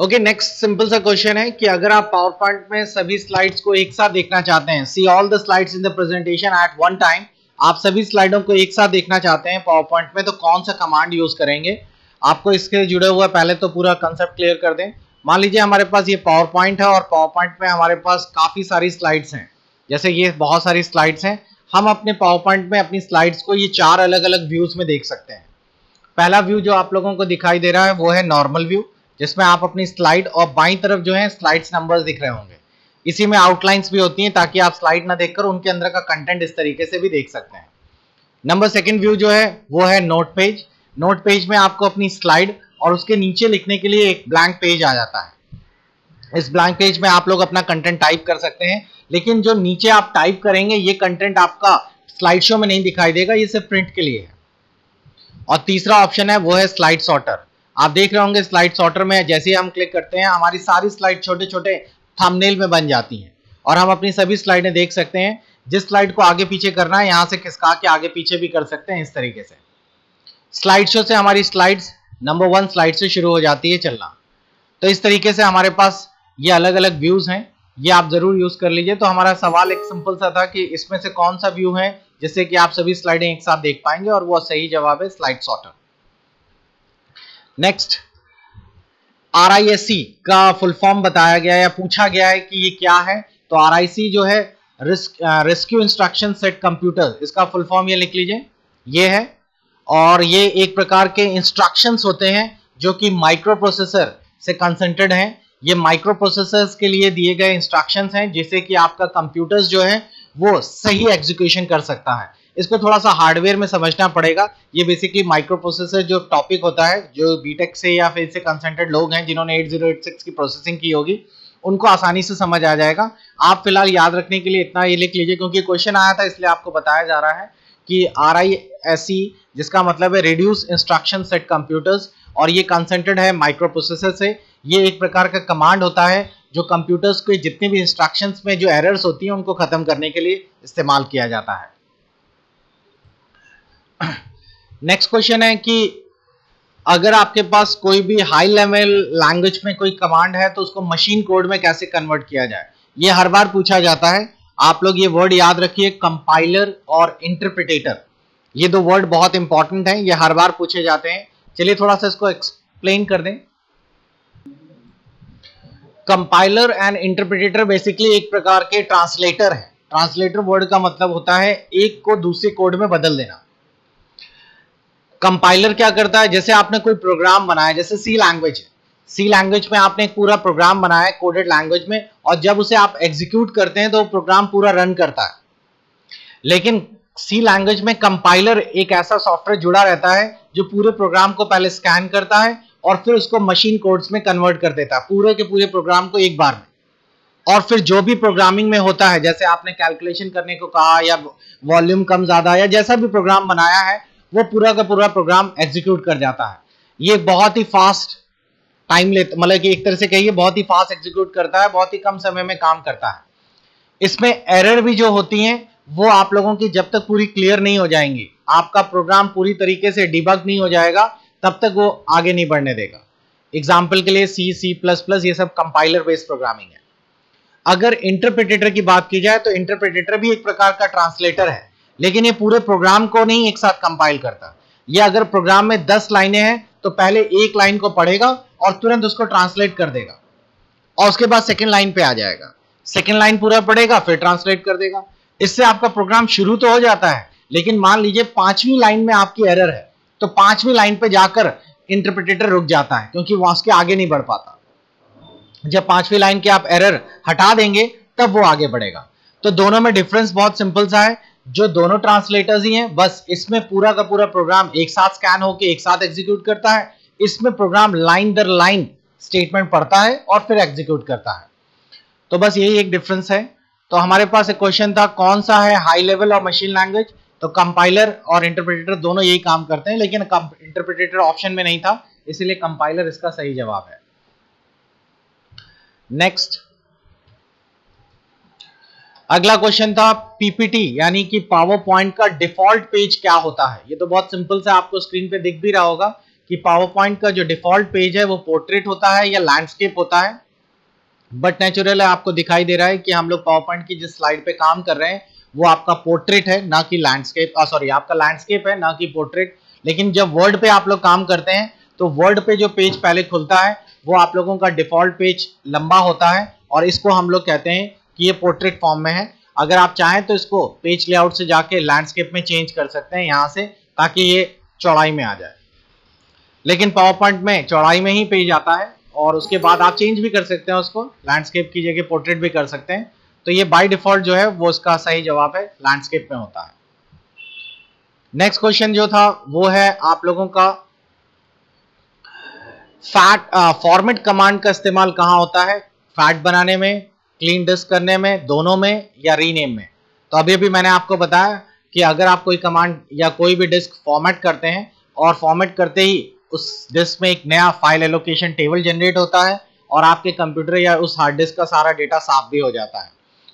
Okay, next simple सा question है कि अगर आप पावर पॉइंट में सभी स्लाइड्स को एक साथ देखना चाहते हैं, see all the slides in the presentation at one time, आप सभी स्लाइडों को एक साथ देखना चाहते हैं पावर पॉइंट में, तो कौन सा कमांड यूज करेंगे? आपको इसके जुड़े हुए पहले तो पूरा कंसेप्ट क्लियर कर दें। मान लीजिए हमारे पास ये पावर पॉइंट है और पावर पॉइंट में हमारे पास काफी सारी स्लाइड्स हैं, जैसे ये बहुत सारी स्लाइड्स हैं। हम अपने पावर पॉइंट में अपनी स्लाइड्स को ये 4 अलग अलग व्यूज में देख सकते हैं। पहला व्यू जो आप लोगों को दिखाई दे रहा है वो है नॉर्मल व्यू, जिसमें आप अपनी स्लाइड और बाईं तरफ जो है स्लाइड्स नंबर्स दिख रहे होंगे। इसी में आउटलाइंस भी होती हैं ताकि आप स्लाइड ना देखकर उनके अंदर का कंटेंट इस तरीके से भी देख सकते हैं। नंबर सेकंड व्यू जो है वो है नोट पेज। नोट पेज में आपको अपनी स्लाइड और उसके नीचे लिखने के लिए एक ब्लैंक पेज आ जाता है। इस ब्लैंक पेज में आप लोग अपना कंटेंट टाइप कर सकते हैं, लेकिन जो नीचे आप टाइप करेंगे ये कंटेंट आपका स्लाइड शो में नहीं दिखाई देगा, ये सिर्फ प्रिंट के लिए है। और तीसरा ऑप्शन है वो है स्लाइड सॉर्टर। आप देख रहे होंगे स्लाइड सॉर्टर में जैसे ही हम क्लिक करते हैं हमारी सारी स्लाइड छोटे छोटे थंबनेल में बन जाती हैं और हम अपनी सभी स्लाइडें देख सकते हैं। जिस स्लाइड को आगे पीछे करना है यहां से खिसका के आगे पीछे भी कर सकते हैं इस तरीके से। स्लाइड शो से हमारी स्लाइड्स नंबर 1 स्लाइड से शुरू हो जाती है चलना। तो इस तरीके से हमारे पास ये अलग अलग व्यूज हैं, ये आप जरूर यूज कर लीजिए। तो हमारा सवाल एक सिंपल सा था कि इसमें से कौन सा व्यू है जिससे कि आप सभी स्लाइडें एक साथ देख पाएंगे, और वो सही जवाब है स्लाइड सॉर्टर। नेक्स्ट, RISC का फुल फॉर्म बताया गया या पूछा गया है कि ये क्या है। तो RIC जो है रेस्क्यू इंस्ट्रक्शन सेट कंप्यूटर, इसका फुल फॉर्म ये लिख लीजिए, ये है। और ये एक प्रकार के इंस्ट्रक्शंस होते हैं जो कि माइक्रो प्रोसेसर से कंसंट्रेटेड हैं। ये माइक्रो प्रोसेसर्स के लिए दिए गए इंस्ट्रक्शंस हैं जिससे कि आपका कंप्यूटर्स जो है वो सही एग्जीक्यूशन कर सकता है। इसको थोड़ा सा हार्डवेयर में समझना पड़ेगा। ये बेसिकली माइक्रो प्रोसेसर जो टॉपिक होता है, जो बीटेक से या फिर इससे कंसंट्रेटेड लोग हैं जिन्होंने 8086 की प्रोसेसिंग की होगी, उनको आसानी से समझ आ जाएगा। आप फिलहाल याद रखने के लिए इतना ये लिख लीजिए, क्योंकि क्वेश्चन आया था इसलिए आपको बताया जा रहा है कि RISC जिसका मतलब है रिड्यूस इंस्ट्रक्शन सेट कंप्यूटर्स, और ये कंसंट्रेटेड है माइक्रो प्रोसेसर से। ये एक प्रकार का कमांड होता है जो कंप्यूटर्स के जितने भी इंस्ट्रक्शंस में जो एरर्स होती हैं उनको खत्म करने के लिए इस्तेमाल किया जाता है। नेक्स्ट क्वेश्चन है कि अगर आपके पास कोई भी हाई लेवल लैंग्वेज में कोई कमांड है तो उसको मशीन कोड में कैसे कन्वर्ट किया जाए। ये हर बार पूछा जाता है। आप लोग ये वर्ड याद रखिए, कंपाइलर और इंटरप्रिटेटर। ये 2 वर्ड बहुत इंपॉर्टेंट हैं, ये हर बार पूछे जाते हैं। चलिए थोड़ा सा इसको एक्सप्लेन कर दें। कंपाइलर एंड इंटरप्रिटेटर बेसिकली एक प्रकार के ट्रांसलेटर है। ट्रांसलेटर वर्ड का मतलब होता है एक को दूसरे कोड में बदल देना। कंपाइलर क्या करता है, जैसे आपने कोई प्रोग्राम बनाया, जैसे सी लैंग्वेज है, सी लैंग्वेज में आपने एक पूरा प्रोग्राम बनाया है कोडेड लैंग्वेज में, और जब उसे आप एग्जीक्यूट करते हैं तो प्रोग्राम पूरा रन करता है। लेकिन सी लैंग्वेज में कंपाइलर एक ऐसा सॉफ्टवेयर जुड़ा रहता है जो पूरे प्रोग्राम को पहले स्कैन करता है और फिर उसको मशीन कोड्स में कन्वर्ट कर देता है, पूरे के पूरे प्रोग्राम को एक बार में। और फिर जो भी प्रोग्रामिंग में होता है, जैसे आपने कैलकुलेशन करने को कहा या वॉल्यूम कम ज्यादा या जैसा भी प्रोग्राम बनाया है, वो पूरा का पूरा प्रोग्राम एग्जीक्यूट कर जाता है। ये बहुत ही फास्ट टाइम लेता, मतलब कि एक तरह से कहिए बहुत ही फास्ट एग्जीक्यूट करता है, बहुत ही कम समय में काम करता है। इसमें एरर भी जो होती हैं वो आप लोगों की जब तक पूरी क्लियर नहीं हो जाएंगी, आपका प्रोग्राम पूरी तरीके से डिबग नहीं हो जाएगा, तब तक वो आगे नहीं बढ़ने देगा। एग्जाम्पल के लिए C++ ये सब कंपाइलर बेस्ड प्रोग्रामिंग है। अगर इंटरप्रिटेटर की बात की जाए तो इंटरप्रिटेटर भी एक प्रकार का ट्रांसलेटर है, लेकिन ये पूरे प्रोग्राम को नहीं एक साथ कंपाइल करता। ये अगर प्रोग्राम में 10 लाइनें हैं तो पहले एक लाइन को पढ़ेगा और तुरंत उसको ट्रांसलेट कर देगा, और उसके बाद सेकंड लाइन पे आ जाएगा, सेकंड लाइन पूरा पढ़ेगा फिर ट्रांसलेट कर देगा। इससे आपका प्रोग्राम शुरू तो हो जाता है, लेकिन मान लीजिए 5वीं लाइन में आपकी एरर है तो 5वीं लाइन पे जाकर इंटरप्रिटेटर रुक जाता है, क्योंकि वहां उसके आगे नहीं बढ़ पाता। जब 5वीं लाइन के आप एरर हटा देंगे तब वो आगे बढ़ेगा। तो दोनों में डिफरेंस बहुत सिंपल सा है, जो दोनों ट्रांसलेटर्स ही हैं, बस इसमें पूरा का पूरा प्रोग्राम एक साथ स्कैन होकर एक साथ एग्जीक्यूट करता है, इसमें प्रोग्राम लाइन दर लाइन स्टेटमेंट पढ़ता है और फिर एग्जीक्यूट करता है। तो बस यही एक डिफरेंस है। तो हमारे पास एक क्वेश्चन था कौन सा है हाई लेवल और मशीन लैंग्वेज, तो कंपाइलर और इंटरप्रिटेटर दोनों यही काम करते हैं, लेकिन इंटरप्रिटेटर ऑप्शन में नहीं था, इसीलिए कंपाइलर इसका सही जवाब है। नेक्स्ट, अगला क्वेश्चन था पीपीटी यानी कि पावर पॉइंट का डिफॉल्ट पेज क्या होता है। ये तो बहुत सिंपल से आपको स्क्रीन पे दिख भी रहा होगा कि पावर पॉइंट का जो डिफॉल्ट पेज है वो पोर्ट्रेट होता है या लैंडस्केप होता है, बट नेचुरल आपको दिखाई दे रहा है कि हम लोग पावर पॉइंट की जिस स्लाइड पे काम कर रहे हैं वो आपका पोर्ट्रेट है ना कि लैंडस्केप, सॉरी आपका लैंडस्केप है ना कि पोर्ट्रेट। लेकिन जब वर्ड पे आप लोग काम करते हैं तो वर्ड पे जो पेज पहले खुलता है वो आप लोगों का डिफॉल्ट पेज लंबा होता है और इसको हम लोग कहते हैं कि ये पोर्ट्रेट फॉर्म में है। अगर आप चाहें तो इसको पेज लेआउट से जाके लैंडस्केप में चेंज कर सकते हैं यहाँ से, ताकि ये चौड़ाई में आ जाए। लेकिन पावर पॉइंट में चौड़ाई में ही पेज आता है और उसके बाद आप चेंज भी कर सकते हैं, उसको लैंडस्केप की जगह पोर्ट्रेट भी कर सकते हैं। तो ये बाय डिफॉल्ट जो है वो इसका सही जवाब है, लैंडस्केप में होता है। नेक्स्ट क्वेश्चन जो था वो है आप लोगों का फॉर्मेट कमांड का इस्तेमाल कहाँ होता है, फैट बनाने में, क्लीन डिस्क करने में, दोनों में या रीनेम में। तो अभी अभी मैंने आपको बताया कि अगर आप कोई कमांड या कोई भी डिस्क फॉर्मेट करते हैं और फॉर्मेट करते ही उस डिस्क में एक नया फाइल एलोकेशन टेबल जनरेट होता है और आपके कंप्यूटर या उस हार्ड डिस्क का सारा डेटा साफ भी हो जाता है।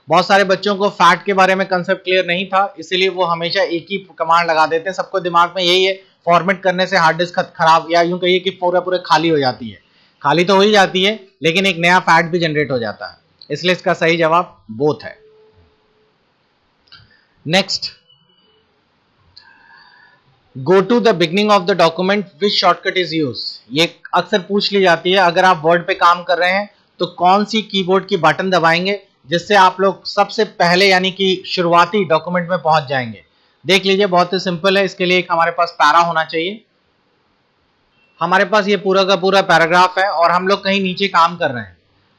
बहुत सारे बच्चों को फैट के बारे में कंसेप्ट क्लियर नहीं था, इसीलिए वो हमेशा एक ही कमांड लगा देते हैं। सबको दिमाग में यही है फॉर्मेट करने से हार्ड डिस्क खराब, या यूं कहिए कि पूरे खाली हो जाती है। खाली तो हो ही जाती है लेकिन एक नया फैट भी जनरेट हो जाता है, इसलिए इसका सही जवाब बोथ है। Next, go to the beginning of the document which shortcut is use. ये अक्सर पूछ ली जाती है। अगर आप वर्ड पे काम कर रहे हैं तो कौन सी कीबोर्ड की बटन दबाएंगे जिससे आप लोग सबसे पहले यानी कि शुरुआती डॉक्यूमेंट में पहुंच जाएंगे। देख लीजिए, बहुत ही सिंपल है। इसके लिए एक हमारे पास पैरा होना चाहिए। हमारे पास ये पूरा का पूरा पैराग्राफ है और हम लोग कहीं नीचे काम कर रहे हैं।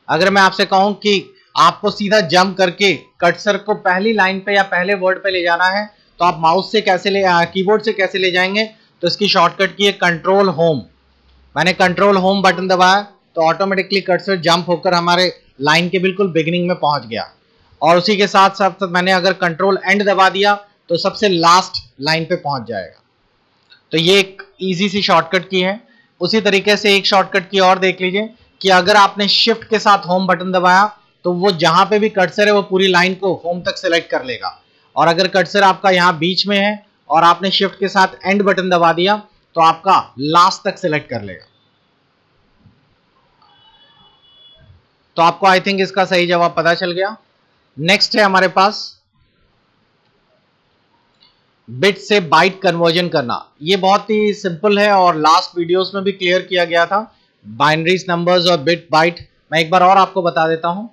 अगर मैं आपसे कहूं कि आपको सीधा जंप करके कर्सर को पहली लाइन पे या पहले वर्ड पे ले जाना है तो आप माउस से कैसे कीबोर्ड से कैसे ले जाएंगे, तो इसकी शॉर्टकट की है कंट्रोल होम। मैंने कंट्रोल होम बटन दबाया तो ऑटोमेटिकली कर्सर जंप होकर हमारे लाइन के बिल्कुल बिगिनिंग में पहुंच गया। और उसी के साथ साथ मैंने अगर कंट्रोल एंड दबा दिया तो सबसे लास्ट लाइन पे पहुंच जाएगा। तो ये एक इजी सी शॉर्टकट की है। उसी तरीके से एक शॉर्टकट की और देख लीजिए कि अगर आपने शिफ्ट के साथ होम बटन दबाया तो वो जहां पे भी कर्सर है वो पूरी लाइन को होम तक सेलेक्ट कर लेगा। और अगर कर्सर आपका यहाँ बीच में है और आपने शिफ्ट के साथ एंड बटन दबा दिया तो आपका लास्ट तक सेलेक्ट कर लेगा। तो आपको आई थिंक इसका सही जवाब पता चल गया। नेक्स्ट है हमारे पास बिट से बाइट कन्वर्जन करना। ये बहुत ही सिंपल है और लास्ट वीडियोस में भी क्लियर किया गया था, बाइनरीज, नंबर्स और बिट बाइट। मैं एक बार और आपको बता देता हूं।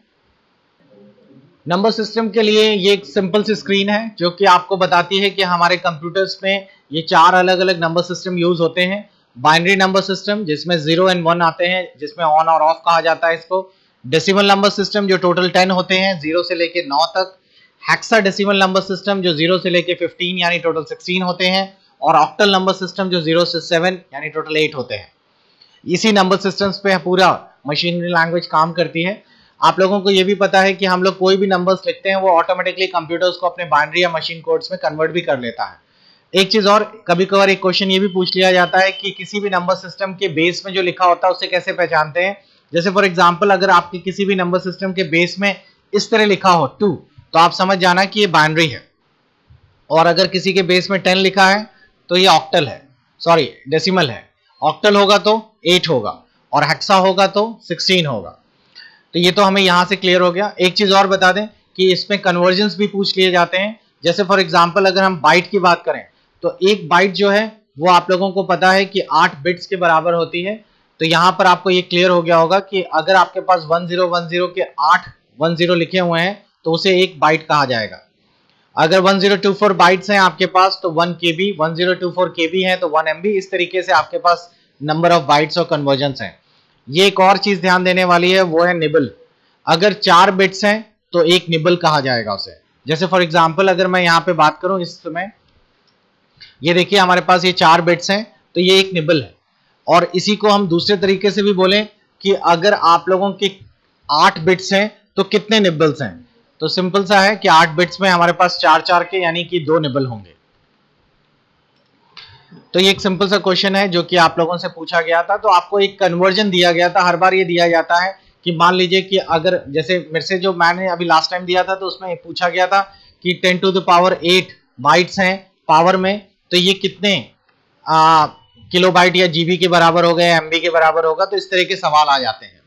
नंबर सिस्टम के लिए ये एक सिंपल सी स्क्रीन है जो कि आपको बताती है कि हमारे कंप्यूटर्स में ये 4 अलग अलग नंबर सिस्टम यूज होते हैं। बाइनरी नंबर सिस्टम जिसमें 0 और 1 आते हैं, जिसमें ऑन और ऑफ कहा जाता है इसको। डेसिमल नंबर सिस्टम जो टोटल 10 होते हैं 0 से लेके 9 तक। हेक्साडेसिमल नंबर सिस्टम जो 0 से लेके 15 यानी टोटल 16 होते हैं। और ऑक्टल नंबर सिस्टम जो 0 से 7 यानी टोटल 8 होते हैं। इसी नंबर सिस्टम्स पे पूरा मशीनरी लैंग्वेज काम करती है। आप लोगों को ये भी पता है कि हम लोग कोई भी नंबर्स लिखते हैं वो ऑटोमेटिकली कंप्यूटर्स को अपने बाइनरी या मशीन कोड्स में कन्वर्ट भी कर लेता है। एक चीज और, कभी कभार एक क्वेश्चन ये भी पूछ लिया जाता है कि किसी भी नंबर सिस्टम के बेस में जो लिखा होता है उसे कैसे पहचानते हैं। जैसे फॉर एग्जांपल अगर आपके किसी भी नंबर सिस्टम के बेस में इस तरह लिखा हो 2 तो आप समझ जाना कि ये बाइनरी है। और अगर किसी के बेस में 10 लिखा है तो ये ऑक्टल है, सॉरी डेसिमल है। ऑक्टल होगा तो 8 होगा और हेक्सा होगा तो 16 होगा। तो ये तो हमें यहां से क्लियर हो गया। एक चीज और बता दें कि इसमें कन्वर्जन्स भी पूछ लिए जाते हैं। जैसे फॉर एग्जांपल अगर हम बाइट की बात करें तो एक बाइट जो है वो आप लोगों को पता है कि 8 बिट्स के बराबर होती है। तो यहां पर आपको ये क्लियर हो गया होगा कि अगर आपके पास 1010 के 8 10 लिखे हुए हैं तो उसे एक बाइट कहा जाएगा। अगर 1024 बाइट्स हैं आपके पास तो 1 KB, 1024 KB है तो 1 MB। इस तरीके से आपके पास नंबर ऑफ बाइट्स और कन्वर्जन्स हैं। ये एक और चीज ध्यान देने वाली है, वो है निबल। अगर 4 बिट्स हैं तो एक निबल कहा जाएगा उसे। जैसे फॉर एग्जांपल अगर मैं यहाँ पे बात करूं इस समय, ये देखिए हमारे पास ये 4 बिट्स हैं तो ये एक निबल है। और इसी को हम दूसरे तरीके से भी बोलें कि अगर आप लोगों के 8 बिट्स हैं तो कितने निबल्स हैं, तो सिंपल सा है कि 8 बिट्स में हमारे पास 4 के यानी कि 2 निबल होंगे। तो ये एक सिंपल सा क्वेश्चन है जो कि आप लोगों से पूछा गया था। तो आपको एक कन्वर्जन दिया गया था। हर बार ये दिया जाता है कि मान लीजिए कि अगर जैसे मेरे से जो मैंने अभी लास्ट टाइम दिया था तो उसमें पूछा गया था कि 10 to the power 8 बाइट्स हैं पावर में, तो ये कितने किलोबाइट या जीबी के बराबर होगा या एमबी के बराबर होगा, तो इस तरह के सवाल आ जाते हैं।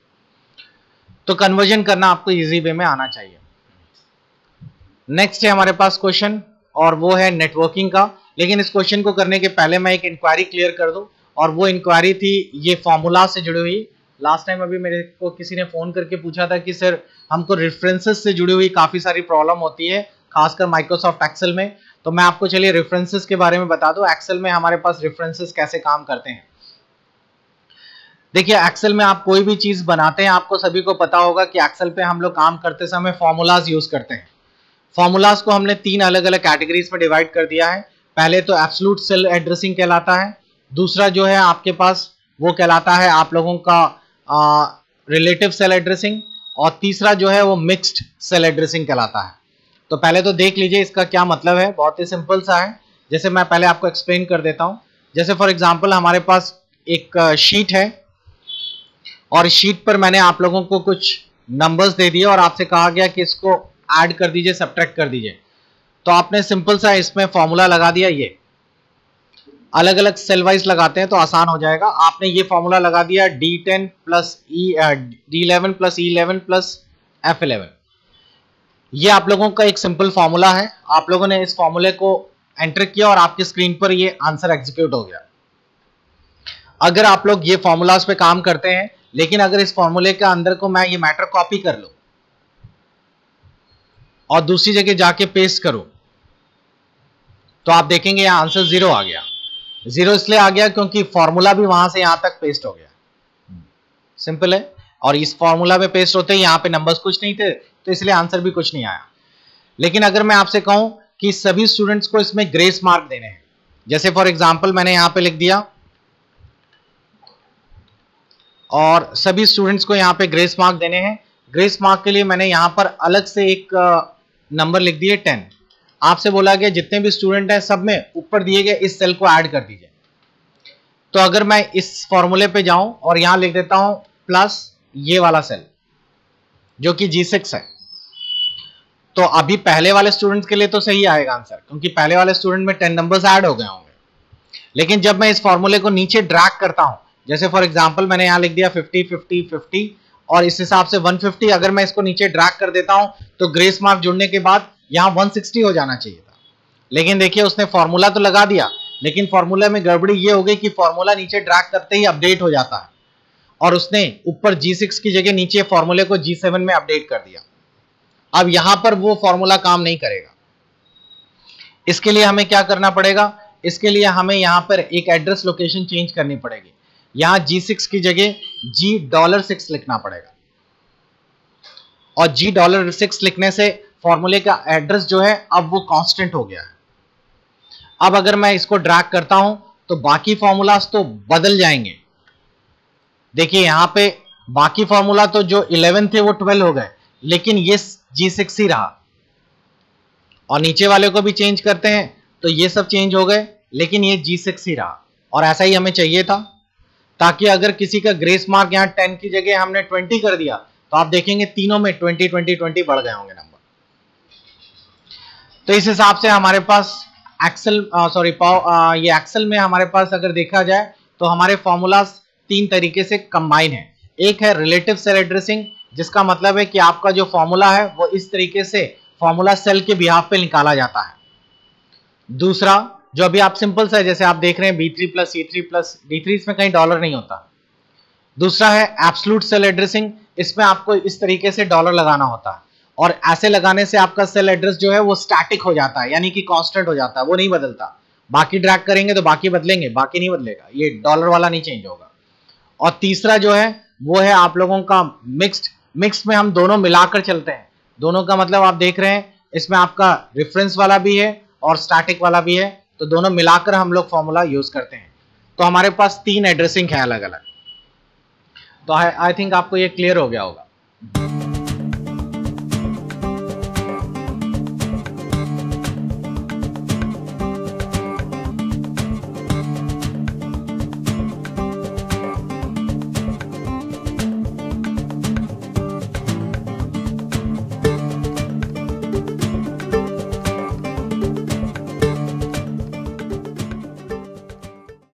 तो कन्वर्जन करना आपको इजी वे में आना चाहिए। नेक्स्ट है हमारे पास क्वेश्चन, और वो है नेटवर्किंग का। लेकिन इस क्वेश्चन को करने के पहले मैं एक इंक्वायरी क्लियर कर दूं, और वो इंक्वायरी थी ये फॉर्मूला से जुड़ी हुई। लास्ट टाइम अभी मेरे को किसी ने फोन करके पूछा था कि सर हमको रेफरेंसेस से जुड़ी हुई काफी सारी प्रॉब्लम होती है, खासकर माइक्रोसॉफ्ट एक्सेल में। तो मैं आपको चलिए रेफरेंसेस के बारे में बता दूं, एक्सेल में हमारे पास रेफरेंसेस कैसे काम करते हैं। देखिए एक्सेल में आप कोई भी चीज बनाते हैं, आपको सभी को पता होगा कि एक्सेल पे हम लोग काम करते समय फॉर्मूलाज यूज करते हैं। फॉर्मूलाज को हमने 3 अलग अलग कैटेगरीज में डिवाइड कर दिया है। पहले तो एब्सोल्यूट सेल एड्रेसिंग कहलाता है, दूसरा जो है आपके पास वो कहलाता है आप लोगों का रिलेटिव सेल एड्रेसिंग, और तीसरा जो है वो मिक्स्ड सेल एड्रेसिंग कहलाता है। तो पहले तो देख लीजिए इसका क्या मतलब है, बहुत ही सिंपल सा है। जैसे मैं पहले आपको एक्सप्लेन कर देता हूं। जैसे फॉर एग्जांपल हमारे पास एक शीट है, और शीट पर मैंने आप लोगों को कुछ नंबर्स दे दिए और आपसे कहा गया कि इसको ऐड कर दीजिए, सब्ट्रैक्ट कर दीजिए। तो आपने सिंपल सा इसमें फॉर्मूला लगा दिया। ये अलग अलग सेल वाइज लगाते हैं तो आसान हो जाएगा। आपने ये फॉर्मूला लगा दिया D10 plus D11 plus E11 plus F11। ये आप लोगों का एक सिंपल फॉर्मूला है। आप लोगों ने इस फॉर्मूले को एंटर किया और आपके स्क्रीन पर ये आंसर एग्जीक्यूट हो गया। अगर आप लोग ये फॉर्मूलाज पे काम करते हैं, लेकिन अगर इस फॉर्मूले के अंदर को मैं ये मैटर कॉपी कर लूं और दूसरी जगह जाके पेस्ट करूं, तो आप देखेंगे यहां आंसर 0 आ गया। 0 इसलिए आ गया क्योंकि फॉर्मूला भी वहां से यहां तक पेस्ट हो गया। सिंपल है। और इस फॉर्मूला में पेस्ट होते ही यहां पे नंबर्स कुछ नहीं थे, तो इसलिए आंसर भी कुछ नहीं आया। लेकिन अगर मैं आपसे कहूं कि सभी स्टूडेंट्स को इसमें ग्रेस मार्क देने हैं, जैसे फॉर एग्जाम्पल मैंने यहां पे लिख दिया और सभी स्टूडेंट्स को यहां पे ग्रेस मार्क देने हैं। ग्रेस मार्क के लिए मैंने यहां पर अलग से एक नंबर लिख दिए 10। आपसे बोला गया जितने भी स्टूडेंट हैं सब में ऊपर दिए गए इस सेल को ऐड कर दीजिए। तो अगर मैं इस फॉर्मूले पे जाऊं और यहां लिख देता हूं प्लस ये वाला सेल जो कि G6 है, तो अभी पहले वाले स्टूडेंट्स के लिए तो सही आएगा आंसर, क्योंकि पहले वाले स्टूडेंट में 10 नंबर्स ऐड हो गए होंगे। लेकिन जब मैं इस फॉर्मूले को नीचे ड्रैग करता हूं, जैसे फॉर एग्जांपल मैंने यहां लिख दिया 50 50 50 और इस हिसाब से 150, अगर मैं इसको नीचे ड्रैग कर देता हूं तो ग्रेस मार्क जुड़ने के बाद यहां 160 हो जाना चाहिए था। लेकिन देखिए उसने फॉर्मूला तो लगा दिया, लेकिन फॉर्मूला में गड़बड़ी ये हो गई कि फॉर्मूला नीचे ड्रैग करते ही अपडेट हो जाता है, और उसने ऊपर G6 की जगह नीचे फॉर्मूले को G7 में अपडेट कर दिया। अब यहां पर वो फॉर्मूला काम नहीं करेगा। इसके लिए हमें क्या करना पड़ेगा? इसके लिए हमें यहां पर एक एड्रेस लोकेशन चेंज करनी पड़ेगी। यहां G6 की जगह $6 लिखना पड़ेगा, और $6 लिखने से फॉर्मूले का एड्रेस जो है अब वो कांस्टेंट हो गया है। अब अगर मैं इसको ड्रैग करता हूं तो बाकी फॉर्मूलाज तो बदल जाएंगे। देखिए यहां पे बाकी फॉर्मूला तो जो 11 थे वो 12 हो गए, लेकिन ये G6 ही रहा। और नीचे वाले को भी चेंज करते हैं तो ये सब चेंज हो गए, लेकिन ये G6 ही रहा। और ऐसा ही हमें चाहिए था, ताकि अगर किसी का ग्रेस मार्क यहाँ 10 की जगह हमने 20 कर दिया तो आप देखेंगे तीनों में 20 20 20 बढ़ गए होंगे नंबर। तो इस हिसाब से हमारे पास एक्सेल ये एक्सेल में हमारे पास अगर देखा जाए तो हमारे फॉर्मूलाज 3 तरीके से कंबाइन है। एक है रिलेटिव सेल एड्रेसिंग, जिसका मतलब है कि आपका जो फॉर्मूला है वो इस तरीके से फॉर्मूला सेल के बिहाफ पे निकाला जाता है। दूसरा जो अभी आप सिंपल सा है, जैसे आप देख रहे हैं B3 plus C3 plus D3, इसमें कहीं डॉलर नहीं होता। दूसरा है एब्सोल्यूट सेल एड्रेसिंग, इसमें आपको इस तरीके से डॉलर लगाना होता है, और ऐसे लगाने से आपका सेल एड्रेस जो है वो स्टैटिक हो जाता है, यानी कि कांस्टेंट हो जाता है, वो नहीं बदलता। बाकी ड्रैग करेंगे तो बाकी बदलेंगे, बाकी नहीं बदलेगा, ये डॉलर वाला नहीं चेंज होगा। और तीसरा जो है वो है आप लोगों का मिक्स्ड में हम दोनों मिलाकर चलते हैं। दोनों का मतलब आप देख रहे हैं इसमें आपका रेफरेंस वाला भी है और स्टैटिक वाला भी है, तो दोनों मिलाकर हम लोग फॉर्मूला यूज करते हैं। तो हमारे पास 3 एड्रेसिंग है अलग अलग। तो आई थिंक आपको ये क्लियर हो गया होगा।